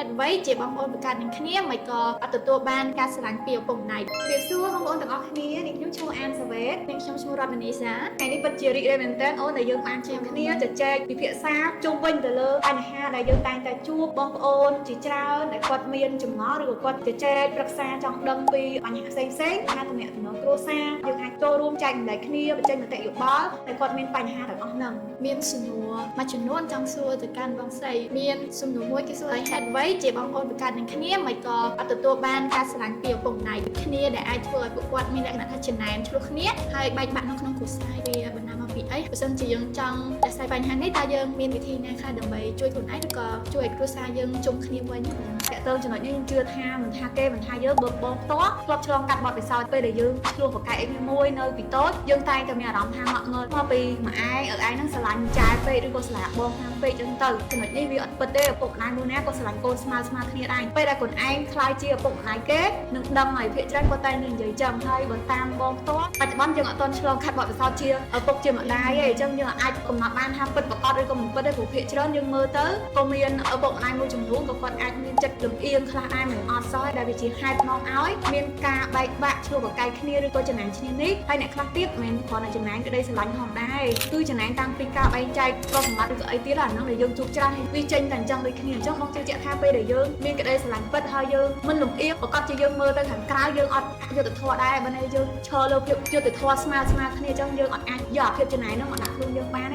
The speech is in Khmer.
តអ្វីជាបងប្អូនប្រកាសនឹងគ្នាមិនក៏អត់ទទួលបានការស្រឡាញ់ពីឪពុកម្ដាយវាសួរបងប្អូនទាំងអស់គ្នានេះខ្ញុំឈ្មោះអានសាវ៉េតនិងខ្ញុំឈ្មោះរតនីសាថ្ងៃនេះពិតជារីករាយមែនទែនអូនដែលយើងបានជួបគ្នាជជែកពិភាក្សាជុំវិញទៅលើបញ្ហាដែលយើងតែងតែជួបបងប្អូនជាច្រើនដែលគាត់មានចម្ងល់ឬក៏គាត់ជជែកប្រឹក្សាចង់ដឹងពីបញ្ហាផ្សេងៗថាទំនាក់ទំនងគ្រួសារយើងអាចចូលរួមចែកម្លែកគ្នាបញ្ចេញមតិយោបល់ដែលគាត់មានបញ្ហាទាំងអស់ហ្នឹងមានសំណួរមួយចំនួនចង់សួរទៅកាន់បងស្រីមានសំណួរមួយគេសួរថាហេតុអ្វីជាបងប្អូនប្រកាសនឹងគ្នាមិនក៏អត់ទទួលបានការស្រឡាញ់ពីឪពុកម្ដាយគ្នាដែលអាចធ្វើឲ្យពួកគាត់មានលក្ខណៈថាចំណែនឆ្លោះគ្នាហើយបែកបាក់នៅក្នុងគ្រួសារវាបណ្ដាលមកពីអីបើសិនជាយើងចង់ដោះស្រាយបញ្ហានេះតើយើងមានវិធីណាខ្លះដើម្បីជួយខ្លួនឯងឬក៏ជួយឲ្យគ្រួសារយើងជុំគ្នាវិញតាក់ទងចំណុចនេះខ្ញុំជឿថាមិនថាគេមិនថាយើងបងផ្ទាល់ធ្លាប់ឆ្លងកាត់បទពិសោធន៍ពេលដែលយើងឆ្លោះប្រកែកអីមួយនៅពីតូចយើងតែងតែមានអារម្មណ៍ថាងល់មកពីម្ដាយឲ្យឯងនឹងស្រឡាញ់ចាយពេកឬក៏ស្រឡាញ់បងខាងពេកចឹងទៅចំណុចនេះវាអត់ពិតទេឪពុកម្ដាយមួយណាក៏ស្រឡាញ់កូនស្មើគ្នាដែរពេលដែលខ្លួនឯងខ្លាយជាឪពុកម្ដាយគេនឹងដឹងហើយភាគច្រើនគាត់តែងនិយាយចឹងហើយបើតាមបងផ្ទាល់បច្ចុប្បន្នយើងអត់ទាន់ឆ្លងកាត់បទពិសោធន៍ជាឪពុកជាម្ដាយទេអញ្ចឹងយើងអាចកំណត់បានថាពិតប្រាកដឬក៏មិនពិតទេព្រោះភាគច្រើនយើងមើលទៅក៏មានឪពុកម្ដាយមួយចំនួនក៏គាត់អាចមានចិត្តលំអៀងខ្លះដែរមិនអត់សោះដែលវាជាហេតុនាំឲ្យមានការបែកបាក់ឆ្លោះប្រកែកគ្នាឬក៏ចំណែនឈ្នានីសហើយអ្នកខ្លះទៀតមិនគ្រាន់តែចំណែនក្តីស្រឡាញ់ផងដែរគឺចំណែនតាំងពីការបែងចែកទ្រព្យសម្បត្តិឬក៏អីទៀតអាហ្នឹងដែលយើងជួបច្រើនហើយវាចេញតែអញ្ចឹងដូចគ្នាអញ្ចឹងបងជឿជាក់ថាពេលដែលយើងមានក្តីស្រឡាញ់ពិតហើយយើងមិនលំអៀងប្រកាសជាយើងមើលទៅខាងក្រៅយើងអត់យុត្តិធម៌ដែរបើនេះយើងឈរលើភាពយុត្តិធម៌ស្មើគ្នាអញ្ចឹងយើងអត់អាចយកអាភាពចំណែនហ្នឹងមកដាក់ខ្លួនយើងបានទេ